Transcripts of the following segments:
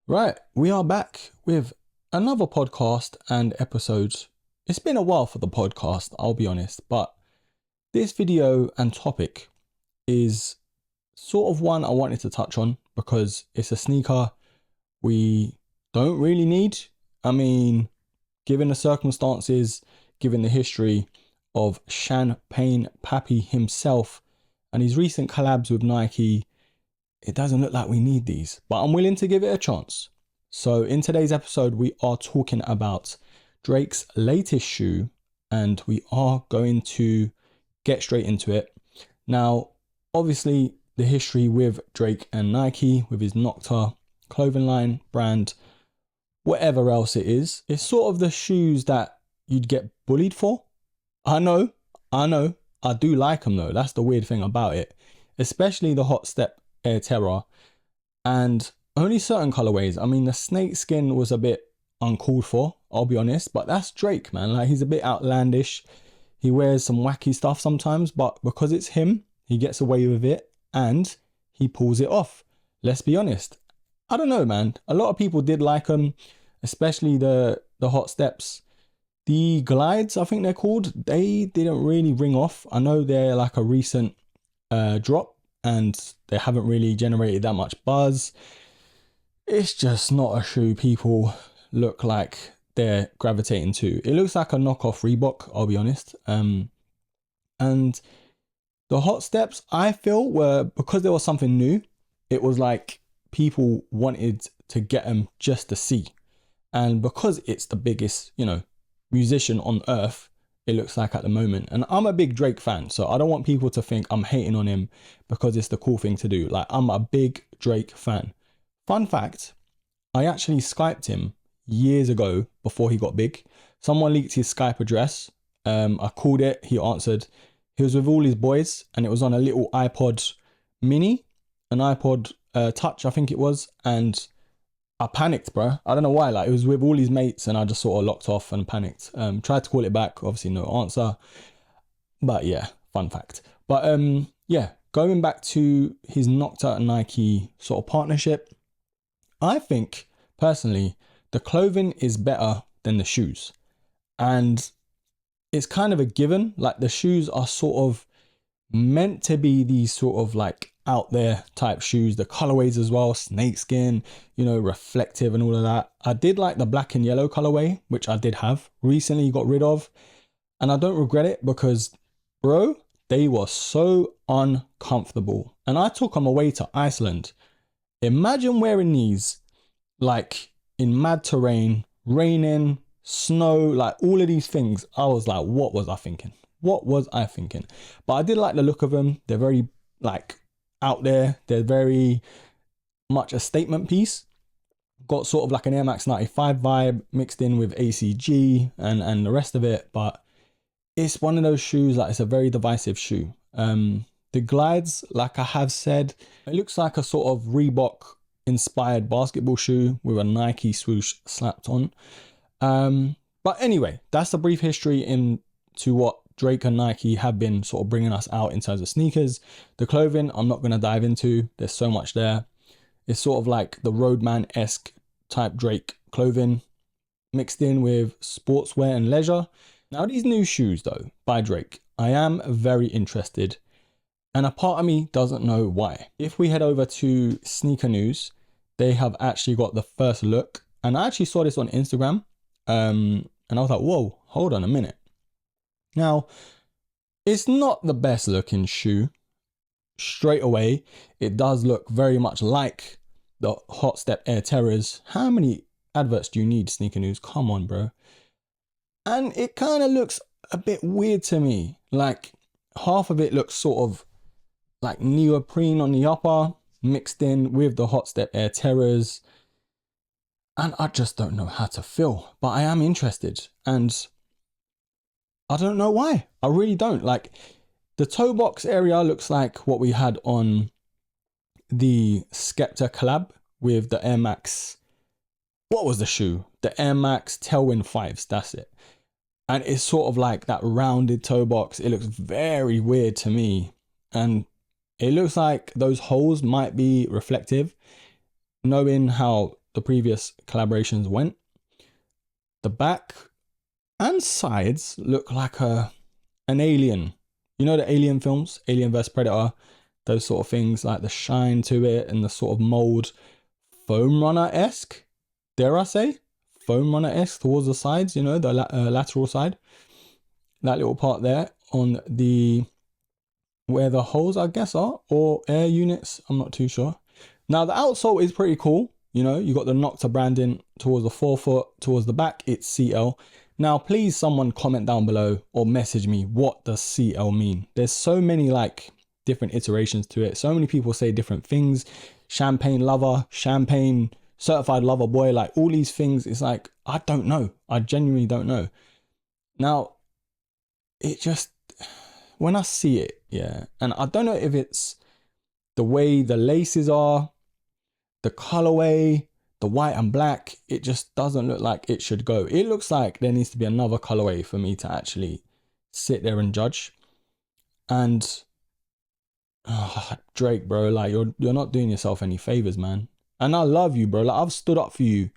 Right, we are back with another podcast and episode. It's been a while for the podcast, I'll be honest, but this video and topic is sort of one I wanted to touch on because it's a sneaker we don't really need. I mean, given the circumstances, given the history of Champagne Pappy himself and his recent collabs with Nike, it doesn't look like we need these, but I'm willing to give it a chance. So in today's episode, we are talking about Drake's latest shoe, and we are going to get straight into it. Now, obviously, the history with Drake and Nike, with his Nocta clothing line, brand, whatever else it is, it's sort of the shoes that you'd get bullied for. I know, I do like them though. That's the weird thing about it, especially the Hot Step Air Terror, and only certain colorways. I mean, the snake skin was a bit uncalled for, I'll be honest, but that's Drake, man. Like, he's a bit outlandish. He wears some wacky stuff sometimes, but because it's him, he gets away with it and he pulls it off. Let's be honest. I don't know, man. A lot of people did like them, especially the Hot Steps. The glides, I think they're called, they didn't really ring off. I know they're like a recent drop, and they haven't really generated that much buzz. It's just not a shoe people look like they're gravitating to. It looks like a knockoff Reebok, I'll be honest. And the Hot Steps, I feel, were, because there was something new, it was like people wanted to get them just to see. And because it's the biggest, musician on earth, it looks like at the moment. And I'm a big Drake fan, so I don't want people to think I'm hating on him because it's the cool thing to do. Like, I'm a big Drake fan. Fun fact, I actually Skyped him years ago before he got big. Someone leaked his Skype address. I called it, he answered. He was with all his boys and it was on a little iPod mini, an iPod touch, I think it was. And I panicked, bro. I don't know why. Like, it was with all his mates and I just sort of locked off and panicked. Tried to call it back, obviously no answer. But yeah, fun fact. But yeah, going back to his Nocta and Nike sort of partnership, I think personally the clothing is better than the shoes. And it's kind of a given. Like, the shoes are sort of meant to be these sort of like out there type shoes, the colorways as well, snakeskin, reflective and all of that. I did like the black and yellow colorway, which I did have, recently got rid of, and I don't regret it because, bro, they were so uncomfortable. And I took them away to Iceland. Imagine wearing these like in mad terrain, raining, snow, like all of these things. I was like, what was I thinking? But I did like the look of them. They're very like out there. They're very much a statement piece. Got sort of like an Air Max 95 vibe mixed in with ACG and the rest of it. But it's one of those shoes, like, it's a very divisive shoe. The glides, like I have said, it looks like a sort of Reebok inspired basketball shoe with a Nike swoosh slapped on. But anyway, that's a brief history into what Drake and Nike have been sort of bringing us out in terms of sneakers. The clothing, I'm not going to dive into. There's so much there. It's sort of like the Roadman-esque type Drake clothing mixed in with sportswear and leisure. Now, these new shoes though by Drake, I am very interested, and a part of me doesn't know why. If we head over to Sneaker News, they have actually got the first look, and I actually saw this on Instagram, and I was like, whoa, hold on a minute. Now, it's not the best looking shoe. Straight away, it does look very much like the Hot Step Air Terrors. How many adverts do you need, Sneaker News? Come on, bro. And it kind of looks a bit weird to me. Like, half of it looks sort of like neoprene on the upper, mixed in with the Hot Step Air Terrors. And I just don't know how to feel, but I am interested. And I don't know why. I really don't. Like, the toe box area looks like what we had on the Skepta collab with the Air Max. What was the shoe? The Air Max Tailwind 5s. That's it. And it's sort of like that rounded toe box. It looks very weird to me. And it looks like those holes might be reflective. Knowing how the previous collaborations went. The back and sides look like an alien. You know the Alien films, Alien vs Predator, those sort of things, like the shine to it and the sort of mold, foam runner-esque, dare I say, foam runner-esque towards the sides, you know, the lateral side. That little part there on the, where the holes I guess are, or air units, I'm not too sure. Now the outsole is pretty cool. You know, you got the Nocta branding towards the forefoot, towards the back, it's CL. Now, please someone comment down below or message me, what does CL mean? There's so many like different iterations to it. So many people say different things. Champagne lover, champagne certified lover boy, like all these things. It's like, I don't know. I genuinely don't know. Now, it just, when I see it, yeah, and I don't know if it's the way the laces are, the colorway, the white and black, it just doesn't look like it should go. It looks like there needs to be another colorway for me to actually sit there and judge. And Drake, bro, like you're not doing yourself any favors, man. And I love you, bro. Like I've stood up for you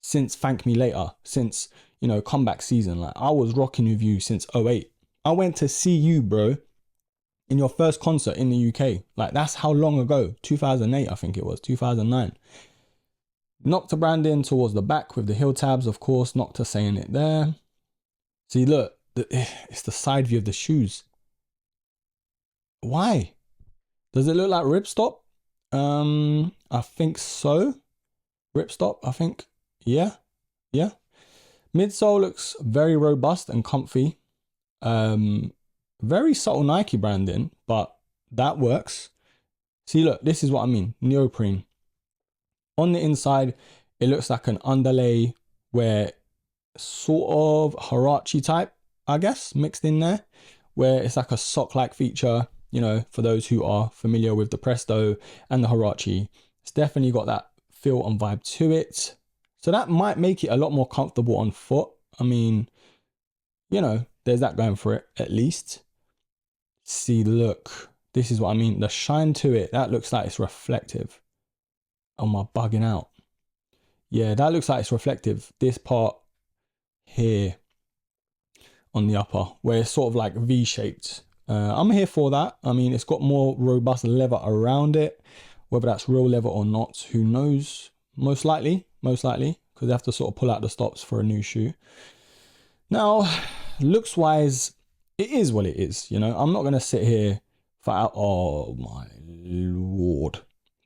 since Thank Me Later, since, you know, comeback season. Like I was rocking with you since 08. I went to see you, bro, in your first concert in the UK. Like that's how long ago? 2008, I think it was, 2009. Nocta branding towards the back with the heel tabs, of course, Nocta saying it there. See, look, it's the side view of the shoes. Why? Does it look like ripstop? I think so. Ripstop, I think. Yeah. Midsole looks very robust and comfy. Very subtle Nike branding, but that works. See, look, this is what I mean. Neoprene. On the inside, it looks like an underlay where sort of Huarache type, I guess, mixed in there, where it's like a sock-like feature, you know, for those who are familiar with the Presto and the Huarache. It's definitely got that feel and vibe to it. So that might make it a lot more comfortable on foot. I mean, you know, there's that going for it at least. See, look, this is what I mean. The shine to it, that looks like it's reflective. Am I bugging out? Yeah, that looks like it's reflective. This part here on the upper, where it's sort of like V-shaped. I'm here for that. I mean, it's got more robust leather around it. Whether that's real leather or not, who knows? Most likely, because they have to sort of pull out the stops for a new shoe. Now, looks wise, it is what it is. You know, I'm not going to sit here for out. Oh my Lord.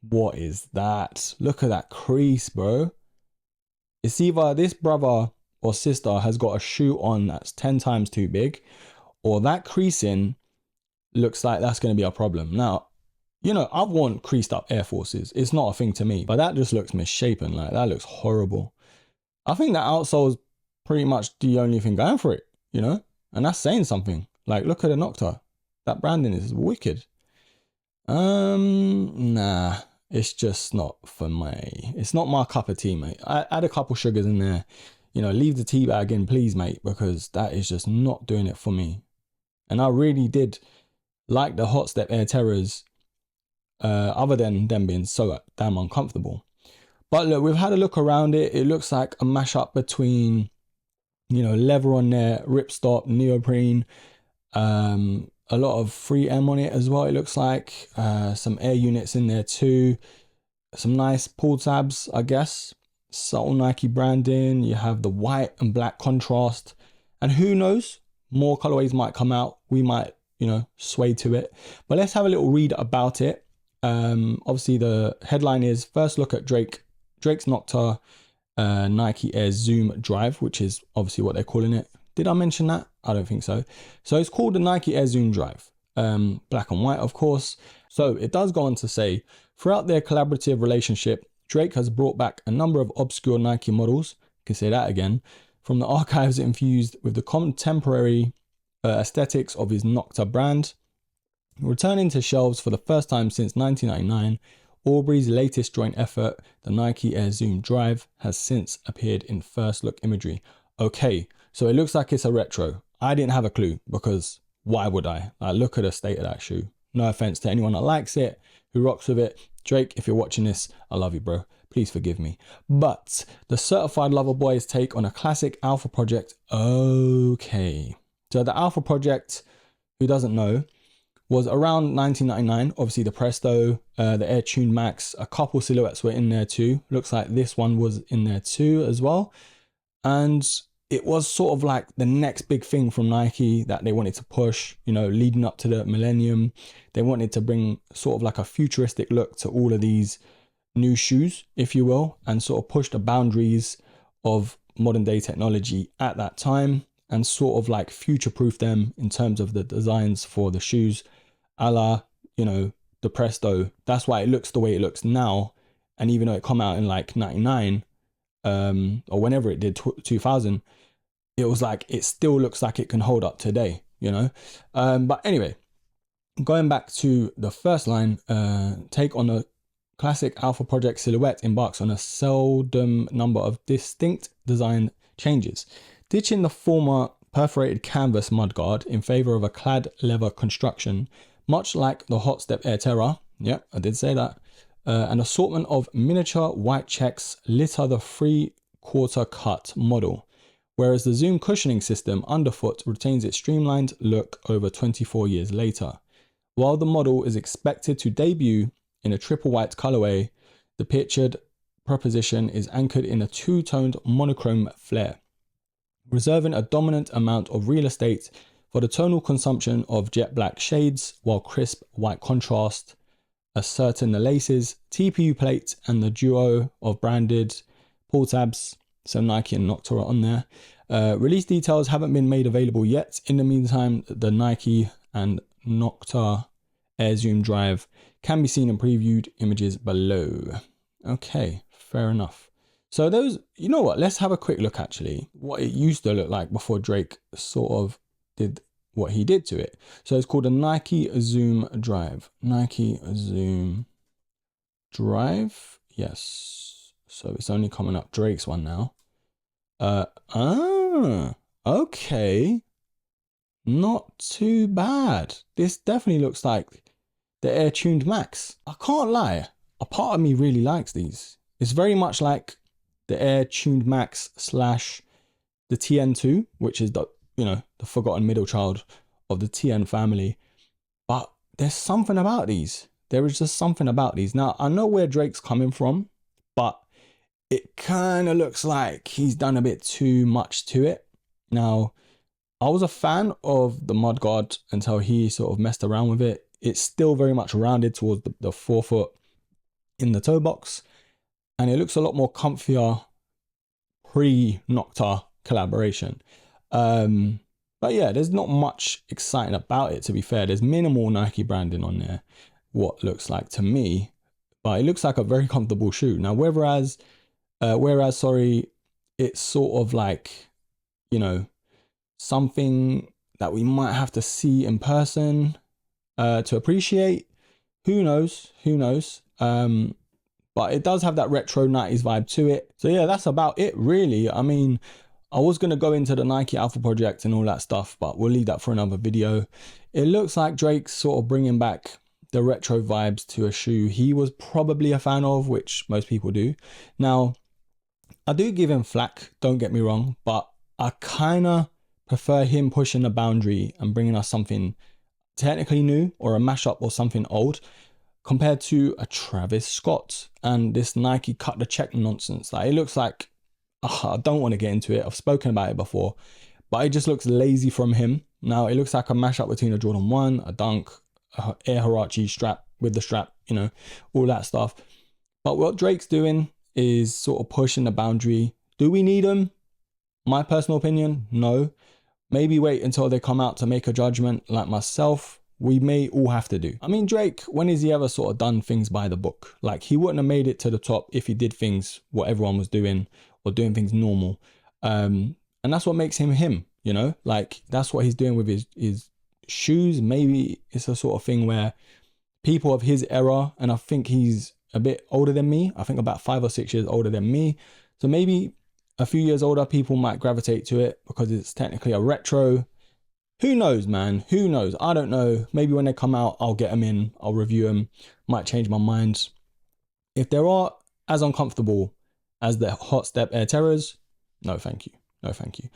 What is that? Look at that crease, bro. It's either this brother or sister has got a shoe on that's 10 times too big, or that creasing looks like that's going to be a problem. Now, you know, I've worn creased up Air Forces. It's not a thing to me, but that just looks misshapen. Like that looks horrible. I think that outsole is pretty much the only thing going for it, you know, and that's saying something. Like, look at the Nocta. That branding is wicked. Nah. It's just not for me. It's not my cup of tea, mate. I add a couple sugars in there. You know, leave the tea bag in, please, mate, because that is just not doing it for me. And I really did like the Hot Step Air Terrors, other than them being so damn uncomfortable. But look, we've had a look around it. It looks like a mashup between, you know, leather on there, ripstop, neoprene, a lot of 3M on it as well, it looks like. Some air units in there too. Some nice pull tabs, I guess. Subtle Nike branding. You have the white and black contrast. And who knows? More colorways might come out. We might, you know, sway to it. But let's have a little read about it. Obviously, the headline is first look at Drake's Nocta Nike Air Zoom Drive, which is obviously what they're calling it. Did I mention that? I don't think so. So it's called the Nike Air Zoom Drive. Black and white, of course. So it does go on to say, throughout their collaborative relationship, Drake has brought back a number of obscure Nike models, you can say that again, from the archives infused with the contemporary aesthetics of his Nocta brand. Returning to shelves for the first time since 1999, Aubrey's latest joint effort, the Nike Air Zoom Drive, has since appeared in first look imagery. Okay, so it looks like it's a retro. I didn't have a clue because why would I? Look at the state of that shoe. No offense to anyone that likes it, who rocks with it. Drake, if you're watching this, I love you, bro. please forgive me. But the certified lover boy's take on a classic Alpha project. Okay. So the Alpha project, who doesn't know, was around 1999. Obviously the Presto, the Air Tuned Max, a couple silhouettes were in there too. Looks like this one was in there too as well. And it was sort of like the next big thing from Nike that they wanted to push, you know, leading up to the millennium. They wanted to bring sort of like a futuristic look to all of these new shoes, if you will, and sort of push the boundaries of modern day technology at that time and sort of like future-proof them in terms of the designs for the shoes, a la, you know, the Presto. That's why it looks the way it looks now. And even though it come out in like 99, or whenever it did, 2000, it was like, it still looks like it can hold up today, you know? But anyway, going back to the first line, take on a classic Alpha project silhouette embarks on a seldom number of distinct design changes, ditching the former perforated canvas mudguard in favor of a clad leather construction, much like the Hot Step Air Terra. Yep, I did say that. An assortment of miniature white checks litter the 3/4 cut model, whereas the Zoom cushioning system underfoot retains its streamlined look over 24 years later. While the model is expected to debut in a triple white colorway, the pictured proposition is anchored in a two-toned monochrome flare, reserving a dominant amount of real estate for the tonal consumption of jet black shades, while crisp white contrast ascertain the laces, TPU plate, and the duo of branded pull tabs. So Nike and Nocta are on there. Release details haven't been made available yet. In the meantime, the Nike and Nocta Air Zoom Drive can be seen in previewed images below. Okay, fair enough. So those, you know what, let's have a quick look actually, what it used to look like before Drake sort of did what he did to it. So it's called a Nike Zoom Drive. Nike Zoom Drive, yes. So it's only coming up Drake's one now. Okay. Not too bad. This definitely looks like the Air Tuned Max. I can't lie, a part of me really likes these. It's very much like the Air Tuned Max slash the TN2, which is the, you know, the forgotten middle child of the TN family. But there's something about these. There is just something about these. Now, I know where Drake's coming from, but it kind of looks like he's done a bit too much to it. Now, I was a fan of the mudguard until he sort of messed around with it. It's still very much rounded towards the forefoot in the toe box. And it looks a lot more comfier pre-Nocta collaboration. But yeah, there's not much exciting about it, to be fair. There's minimal Nike branding on there, what looks like to me. But it looks like a very comfortable shoe. Now, whereas, it's sort of like, you know, something that we might have to see in person to appreciate. Who knows? But it does have that retro 90s vibe to it. So yeah, that's about it really. I mean, I was going to go into the Nike Alpha project and all that stuff, but we'll leave that for another video. It looks like Drake's sort of bringing back the retro vibes to a shoe he was probably a fan of, which most people do. Now, I do give him flack, don't get me wrong, but I kind of prefer him pushing the boundary and bringing us something technically new or a mashup or something old compared to a Travis Scott and this Nike cut the check nonsense. Like, it looks like, I don't want to get into it. I've spoken about it before, but it just looks lazy from him. Now, it looks like a mashup between a Jordan 1, a Dunk, a Air Huarache strap with the strap, you know, all that stuff. But what Drake's doing is sort of pushing the boundary. Do we need them? My personal opinion, no. Maybe wait until they come out to make a judgment like myself. We may all have to do. I mean, Drake, when has he ever sort of done things by the book? Like, he wouldn't have made it to the top if he did things what everyone was doing or doing things normal. And that's what makes him him, you know? Like, that's what he's doing with his shoes. Maybe it's a sort of thing where people of his era, and I think he's a bit older than me. I think about 5 or 6 years older than me. So maybe a few years older people might gravitate to it because it's technically a retro. Who knows, man? Who knows? I don't know. Maybe when they come out, I'll get them in. I'll review them. Might change my mind. If there are as uncomfortable as the Hot Step Air Terrors. No, thank you. No, thank you.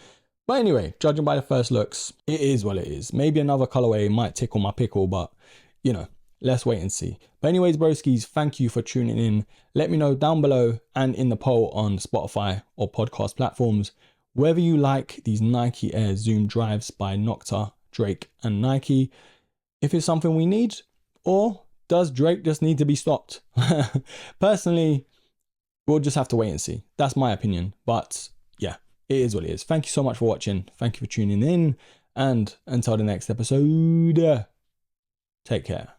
But anyway, judging by the first looks, it is what it is. Maybe another colorway might tickle my pickle, but you know, let's wait and see. But anyways, broskies, thank you for tuning in. Let me know down below and in the poll on Spotify or podcast platforms whether you like these Nike Air Zoom drives by Nocta, Drake and Nike, if it's something we need, or does Drake just need to be stopped? Personally, we'll just have to wait and see. That's my opinion. But yeah, it is what it is. Thank you so much for watching. Thank you for tuning in. And until the next episode, take care.